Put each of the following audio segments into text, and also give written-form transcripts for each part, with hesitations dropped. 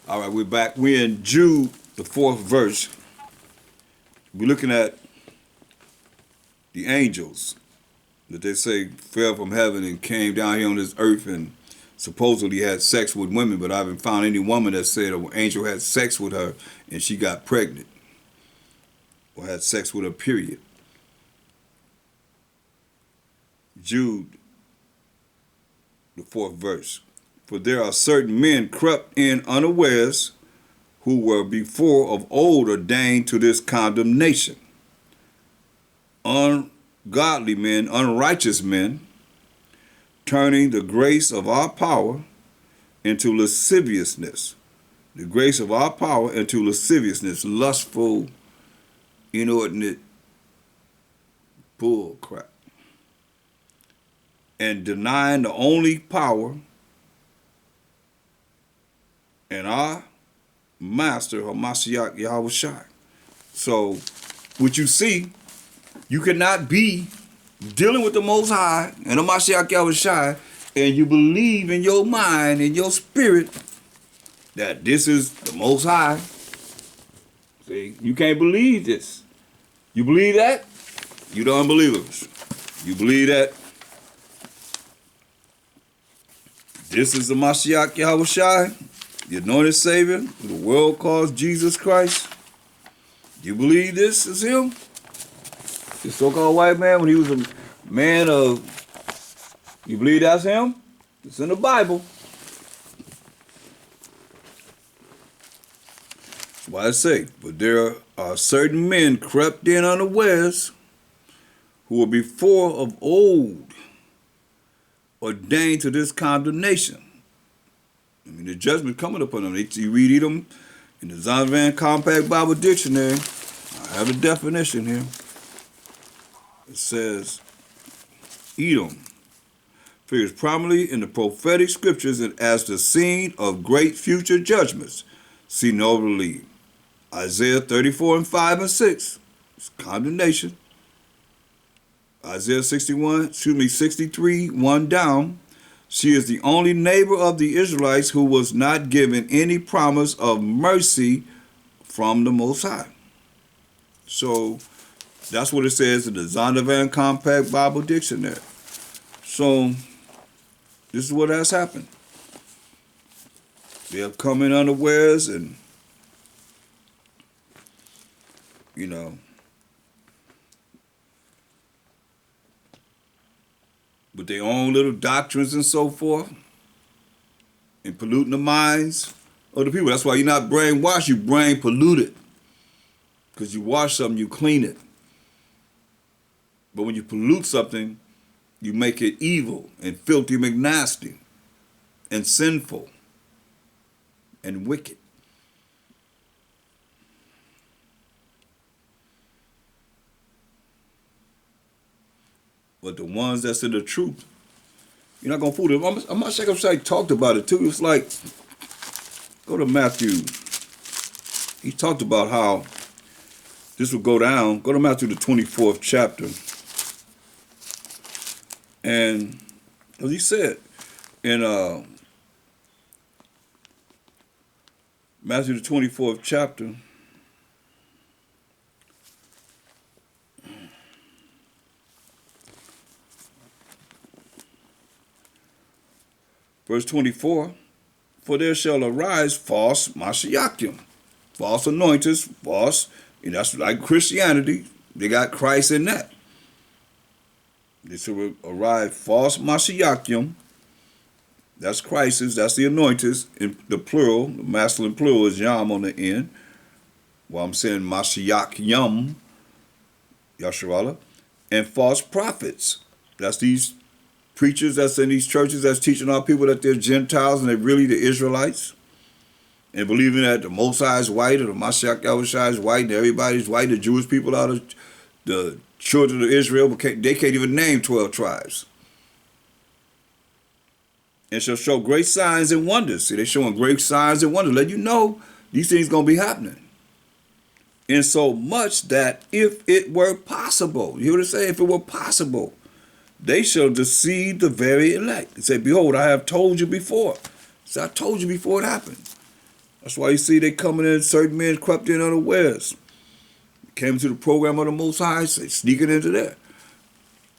All right, we're back. We're in Jude, the 4th verse. We're looking at the angels that they say fell from heaven and came down here on this earth and supposedly had sex with women, but I haven't found any woman that said an angel had sex with her and she got pregnant or had sex with her, period. Jude, the 4th verse. For there are certain men crept in unawares, who were before of old ordained to this condemnation. Ungodly men, unrighteous men, turning the grace of our power into lasciviousness. The grace of our power into lasciviousness, lustful, inordinate bull crap. And denying the only power and our Master, Hamashiach Yahweh. So, what you see, you cannot be dealing with the Most High and Hamashiach Yahweh and you believe in your mind and your spirit that this is the Most High. See, you can't believe this. You believe that? You the unbelievers. You believe that this is the Mashiach Yahweh, the anointed Savior, who the world calls Jesus Christ. You believe this is him? The so-called white man, when he was a man of, you believe that's him? It's in the Bible. That's why I say, but there are certain men crept in unawares who were before of old ordained to this condemnation. I mean, the judgment coming upon them. You read them in the Thaahwam Compact Bible Dictionary. I have a definition here. It says, Edom figures prominently in the prophetic scriptures and as the scene of great future judgments. See no relief. Isaiah 34 and 5 and 6. It's condemnation. Isaiah 63, 1 down. She is the only neighbor of the Israelites who was not given any promise of mercy from the Most High. So that's what it says in the Thaahwam Compact Bible Dictionary. So this is what has happened. They have come in unawares and, with their own little doctrines and so forth, and polluting the minds of the people. That's why you're not brainwashed, you brain polluted. Because you wash something, you clean it. But when you pollute something, you make it evil and filthy, nasty, and sinful, and wicked. But the ones that's in the truth, you're not going to fool them. I'm not sure if I talked about it too. It's like, go to Matthew. He talked about how this will go down. Go to Matthew, the 24th chapter. And as he said in Matthew, the 24th chapter, verse 24, for there shall arise false Mashiachim, false anointers, false, and that's like Christianity. They got Christ in that. There shall arise false Mashiachim, that's Christ's, that's the anointers, in the plural, the masculine plural is Yam on the end. Well, I'm saying Mashiach Yam, Yasharallah, and false prophets. That's these preachers that's in these churches that's teaching our people that they're Gentiles and they're really the Israelites, and believing that the Most High is white or the Mashiach Yahushua is white and everybody's white. The Jewish people are the children of Israel, but they can't even name 12 tribes. And shall show great signs and wonders. See, they're showing great signs and wonders. Let you know these things going to be happening. In so much that if it were possible, you hear what I say? If it were possible, they shall deceive the very elect. They say, behold, I have told you before. So I told you before it happened. That's why you see they coming in, certain men crept in unawares. Came to the program of the Most High, say, sneaking into there.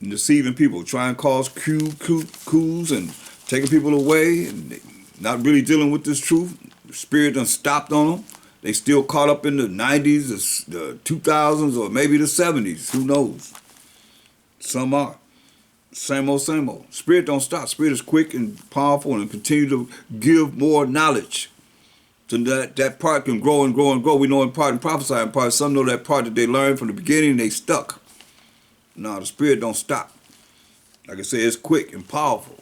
And deceiving people, trying to cause coups and taking people away and not really dealing with this truth. The spirit done stopped on them. They still caught up in the 90s, the 2000s, or maybe the 70s. Who knows? Some are. Same old, same old. Spirit don't stop. Spirit is quick and powerful and continue to give more knowledge. So that part can grow and grow and grow. We know in part and prophesy in part. Some know that part that they learned from the beginning, they stuck. No, the spirit don't stop. Like I said, it's quick and powerful.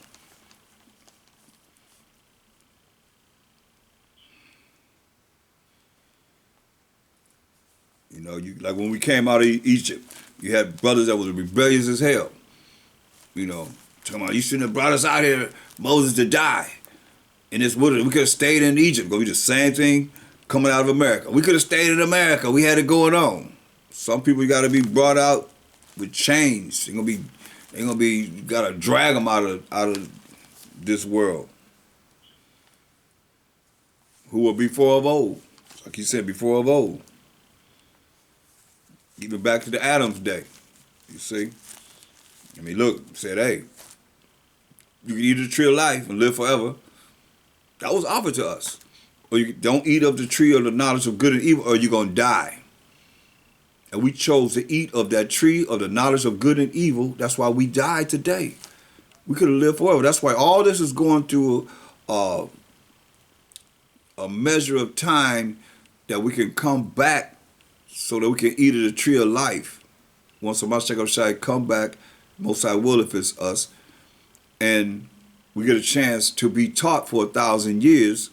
You know, like when we came out of Egypt, you had brothers that was rebellious as hell. You know, talking about, you shouldn't have brought us out here, Moses, to die. And this would we could have stayed in Egypt. But we the same thing coming out of America. We could have stayed in America. We had it going on. Some people got to be brought out with chains. They're gonna be. You gotta drag them out of this world. Who were before of old, like he said, before of old. Even back to the Adam's day. You see. I mean, look, said, hey, you can eat of the tree of life and live forever. That was offered to us. Or you don't eat of the tree of the knowledge of good and evil, or you're going to die. And we chose to eat of that tree of the knowledge of good and evil. That's why we died today. We could have lived forever. That's why all this is going through a measure of time that we can come back so that we can eat of the tree of life. Once the Mashiach come back, Most High will if it's us, and we get a chance to be taught for 1,000 years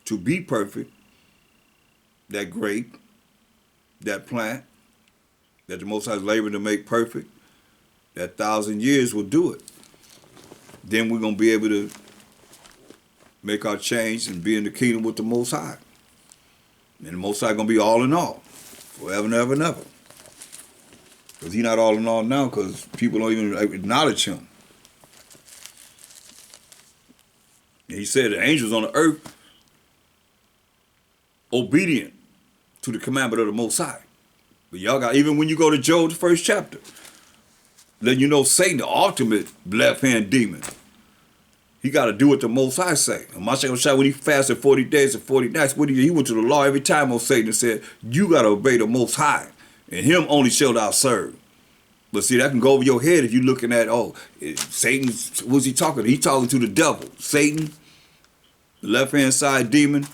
to be perfect, that grape, that plant, that the Most High is laboring to make perfect, that 1,000 years will do it. Then we're going to be able to make our change and be in the kingdom with the Most High. And the Most High going to be all in all, forever and ever and ever. Because he's not all in all now because people don't even acknowledge him. And he said the angels on the earth obedient to the commandment of the Most High. But y'all got, even when you go to Job, the first chapter, letting you know Satan, the ultimate left-hand demon, he got to do what the Most High say. And Mashiach, when he fasted 40 days and 40 nights, he went to the law every time on Satan and said, you got to obey the Most High, and him only shall thou serve. But see, that can go over your head if you're looking at, Satan, what's he talking to? He's talking to the devil. Satan, the left-hand side demon,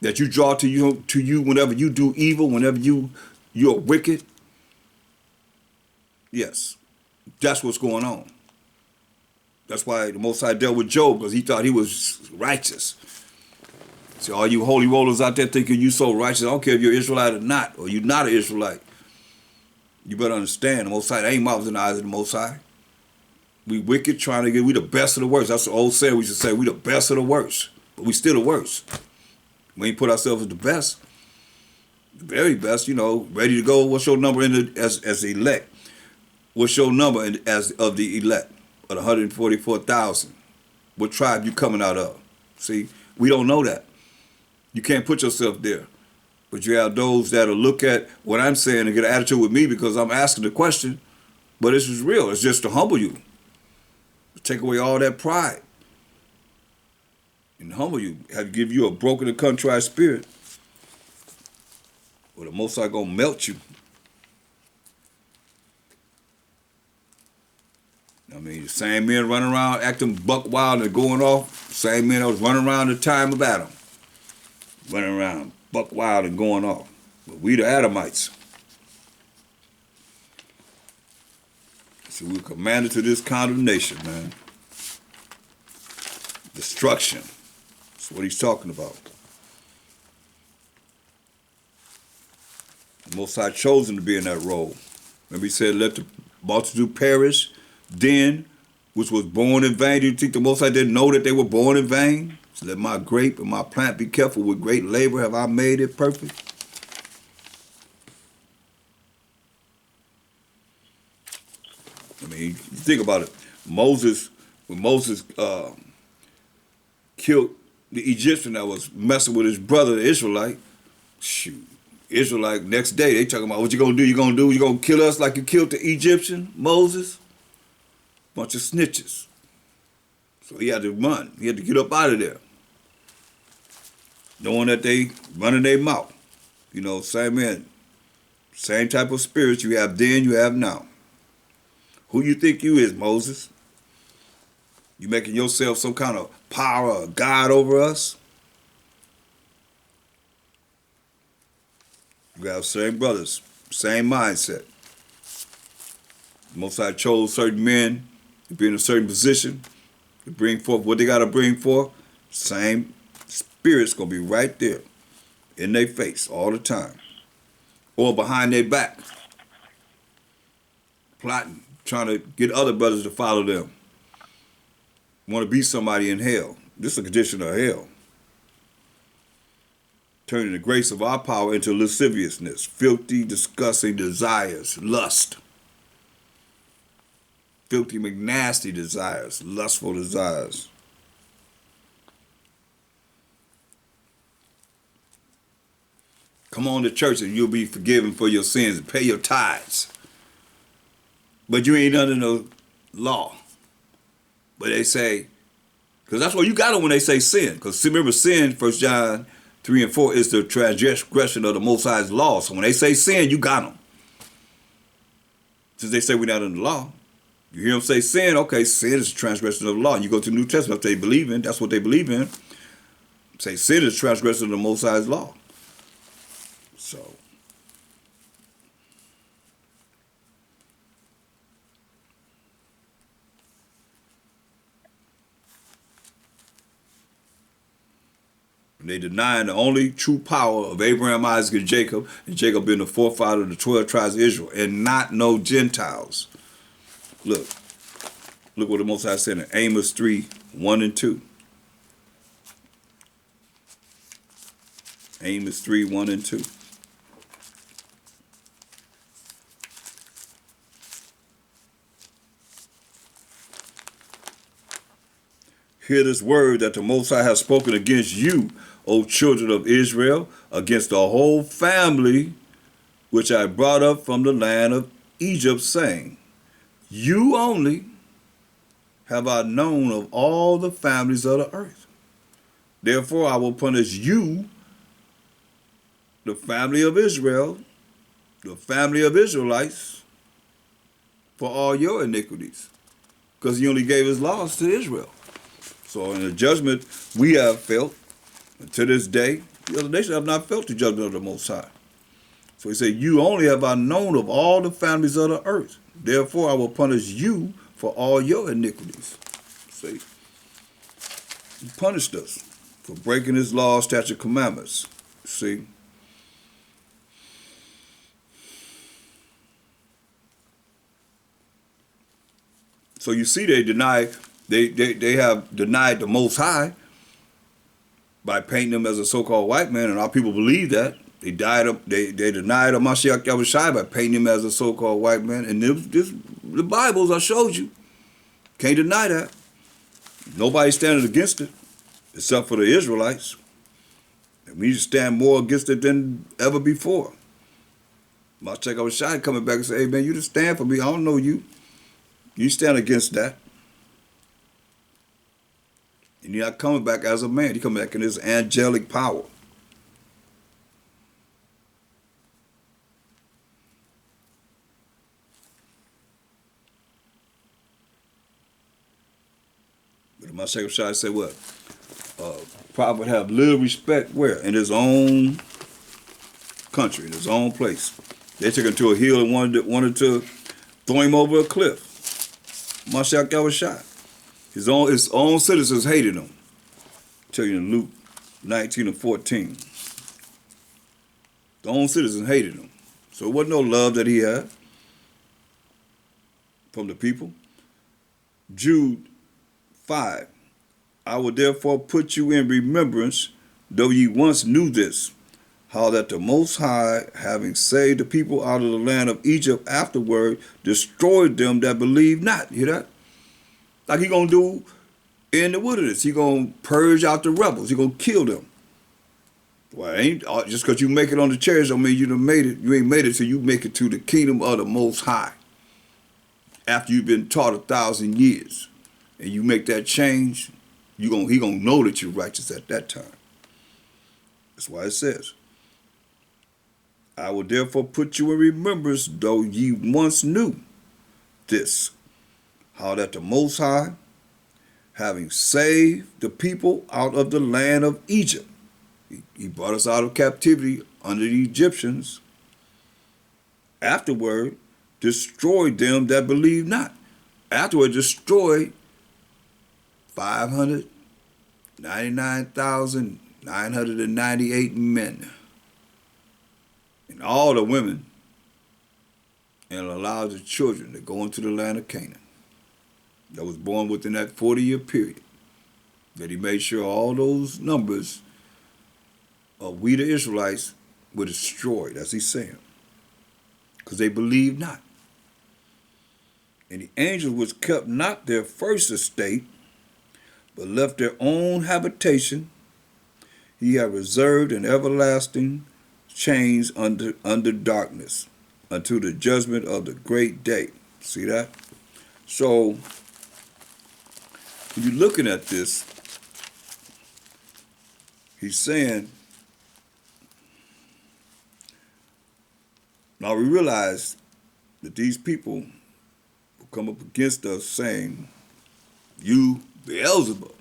that you draw to you whenever you do evil, whenever you're wicked. Yes, that's what's going on. That's why the Most High dealt with Job, because he thought he was righteous. So all you holy rollers out there thinking you so righteous, I don't care if you're Israelite or not, or you're not an Israelite. You better understand, the Most High, ain't marvelous in the eyes of the Most High. We wicked, trying to get, we the best of the worst. That's the old saying we should say, we the best of the worst. But we still the worst. We ain't put ourselves as the best. The very best, ready to go. What's your number as the elect? What's your number as of the elect? Of the 144,000. What tribe you coming out of? See, we don't know that. You can't put yourself there. But you have those that'll look at what I'm saying and get an attitude with me because I'm asking the question. But this is real. It's just to humble you. To take away all that pride. And humble you. Have to give you a broken and contrite spirit. Or the Most High gonna melt you. I mean, the same men running around acting buck wild and going off. Same men that was running around the time of Adam. Running around buck wild and going off. But we the Adamites. So we're commanded to this condemnation, man. Destruction. That's what he's talking about. The Most High chosen to be in that role. Remember he said, let the multitude perish. Then, which was born in vain. Do you think the Most High didn't know that they were born in vain? So let my grape and my plant be careful. With great labor have I made it perfect. I mean, you think about it. When Moses killed the Egyptian that was messing with his brother, the Israelite. Shoot. Israelite, next day, they talking about what you gonna do, you gonna kill us like you killed the Egyptian, Moses? Bunch of snitches. So he had to run. He had to get up out of there. Knowing that they running their mouth. You know, same type of spirit you have then, you have now. Who you think you is, Moses? You making yourself some kind of power or God over us? You have same brothers, same mindset. Most High chose certain men to be in a certain position, to bring forth what they got to bring forth. Same spirit's going to be right there in their face all the time. Or behind their back, plotting, trying to get other brothers to follow them. Want to be somebody in hell. This is a condition of hell. Turning the grace of our power into lasciviousness, filthy, disgusting desires, lust. Filthy, nasty desires, lustful desires. Come on to church and you'll be forgiven for your sins and pay your tithes. But you ain't under no law. But they say, because that's what you got them when they say sin. Because remember, sin, 1 John 3 and 4, is the transgression of the Most High's law. So when they say sin, you got them. Since they say we're not under the law, you hear them say sin, okay, sin is a transgression of the law. And you go to the New Testament, they believe in, that's what they believe in. Say sin is transgression of the Most High's law. So, they denying the only true power of Abraham, Isaac, and Jacob being the forefather of the 12 tribes of Israel, and not no Gentiles. Look what the Most High said in Amos 3, 1 and 2. Amos 3, 1 and 2. Hear this word that the Most High has spoken against you, O children of Israel, against the whole family which I brought up from the land of Egypt, saying, you only have I known of all the families of the earth. Therefore I will punish you, the family of Israel, the family of Israelites, for all your iniquities. Because he only gave his laws to Israel. So in the judgment we have felt, and to this day, the other nations have not felt the judgment of the Most High. So he said, you only have I known of all the families of the earth. Therefore I will punish you for all your iniquities. See, he punished us for breaking his laws, statutes, commandments. See. So you see they have denied the Most High by painting him as a so-called white man, and our people believe that. They denied h.o.i by painting him as a so-called white man. And the Bibles I showed you. Can't deny that. Nobody's standing against it, except for the Israelites. And we stand more against it than ever before. h.o.i coming back and say, hey man, you just stand for me. I don't know you. You stand against that. And you're not coming back as a man. You're coming back in his angelic power. But my h.o.i said what? Prophet have little respect where? In his own country, in his own place. They took him to a hill and wanted to throw him over a cliff. my h.o.i. His own citizens hated him. I tell you in Luke 19 and 14. The own citizens hated him. So it wasn't no love that he had from the people. Jude 5. I will therefore put you in remembrance, though ye once knew this, how that the Most High, having saved the people out of the land of Egypt, afterward destroyed them that believed not. You hear that? Like he gonna do in the wilderness. He gonna purge out the rebels. He gonna kill them. Well, ain't just because you make it on the chairs don't mean you done made it. You ain't made it till you make it to the kingdom of the Most High. After you've been taught 1,000 years, and you make that change, he gonna know that you're righteous at that time. That's why it says, I will therefore put you in remembrance, though ye once knew this, how that the Most High, having saved the people out of the land of Egypt, he brought us out of captivity under the Egyptians, afterward destroyed them that believed not. Afterward destroyed 599,998 men and all the women, and allowed the children to go into the land of Canaan that was born within that 40-year period, that he made sure all those numbers of we the Israelites were destroyed, as he's saying, because they believed not. And the angels which kept not their first estate, but left their own habitation, he had reserved in everlasting chains under darkness, unto the judgment of the great day. See that? So, when you're looking at this, he's saying, now we realize that these people will come up against us saying, you Beelzebub.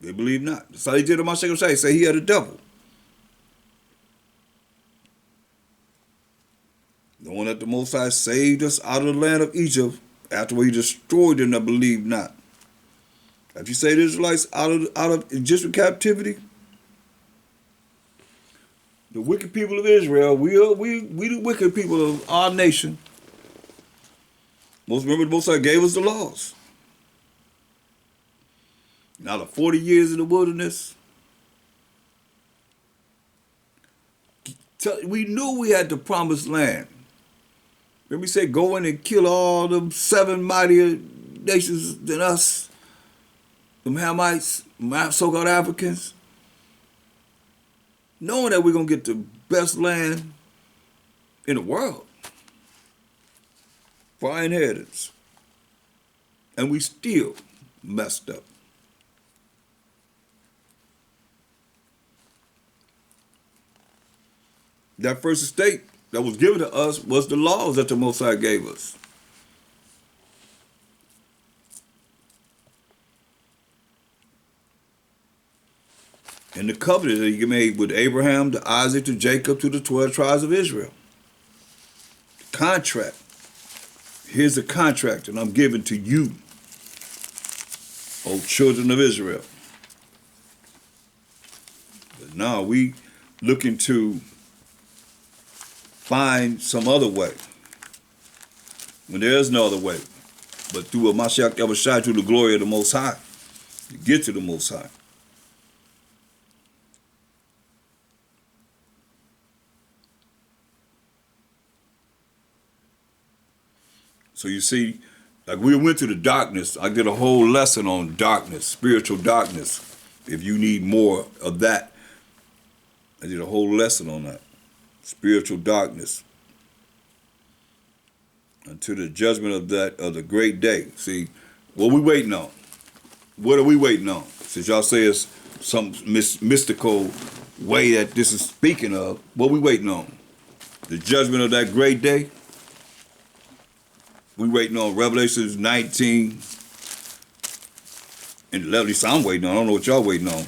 They believe not. That's how they did to my second say he had a devil. The one that the Most High saved us out of the land of Egypt after he destroyed them that believed not. After you say the Israelites out of Egyptian captivity, the wicked people of Israel, we the wicked people of our nation. Remember the Most High gave us the laws. Now the 40 years in the wilderness, we knew we had the promised land. Let me say, go in and kill all them 7 mightier nations than us, them Hamites, so-called Africans, knowing that we're going to get the best land in the world for our inheritance. And we still messed up. That first estate that was given to us was the laws that the Most High gave us. And the covenant that he made with Abraham, to Isaac, to Jacob, to the 12 tribes of Israel. The contract. Here's the contract that I'm giving to you, O children of Israel. But now we looking to find some other way, when there is no other way, but through a Mashiach Yahushua, through the glory of the Most High, to get to the Most High. So you see, like we went to the darkness. I did a whole lesson on darkness, spiritual darkness. If you need more of that, I did a whole lesson on that. Spiritual darkness until the judgment of the great day. See, what we waiting on? What are we waiting on? Since y'all say it's some mystical way that this is speaking of, what we waiting on? The judgment of that great day? We waiting on Revelations 19 and 11. At least I'm waiting on. I don't know what y'all waiting on.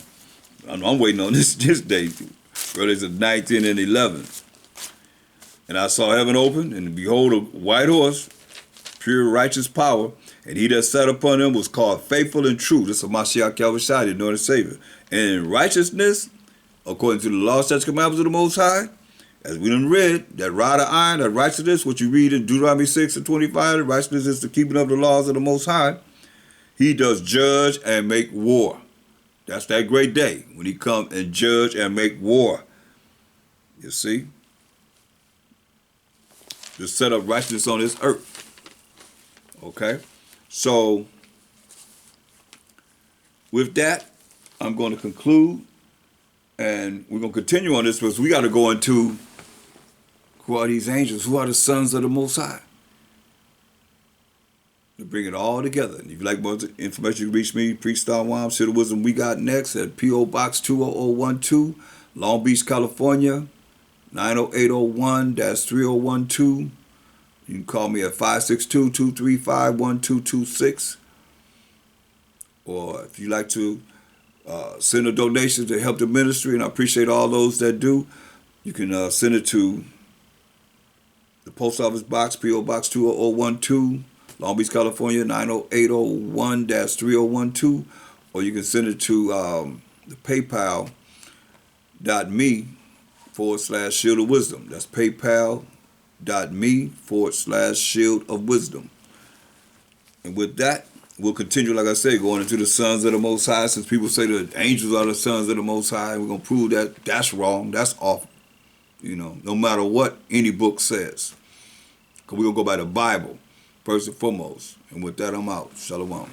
I'm waiting on this day. Revelations 19 and 11. And I saw heaven open, and behold, a white horse, pure righteous power, and he that sat upon him was called faithful and true. This is Mashiach Yahushua, the anointed Savior. And in righteousness, according to the law, statutes, commandments of the Most High, as we done read, that rod of iron, that righteousness, what you read in Deuteronomy 6 and 25, righteousness is the keeping of the laws of the Most High. He does judge and make war. That's that great day when he come and judge and make war. You see? To set up righteousness on this earth. Okay? So, with that, I'm going to conclude, and we're going to continue on this because we got to go into who are these angels? Who are the sons of the Most High? To bring it all together. And if you like more information, you can reach me, Priest Thaahwam, Shit of Wisdom. We got next at P.O. Box 20012, Long Beach, California, 90801-3012. You can call me at 562-235-1226. Or if you like to send a donation to help the ministry, and I appreciate all those that do, you can send it to the Post Office Box, P.O. Box 20012, Long Beach, California, 90801-3012, or you can send it to the paypal.me/Shield of Wisdom. That's paypal.me/Shield of Wisdom. And with that, we'll continue, like I say, going into the sons of the Most High. Since people say the angels are the sons of the Most High, we're going to prove that that's wrong. That's off. No matter what any book says. Because we're going to go by the Bible, first and foremost. And with that, I'm out. Shalom.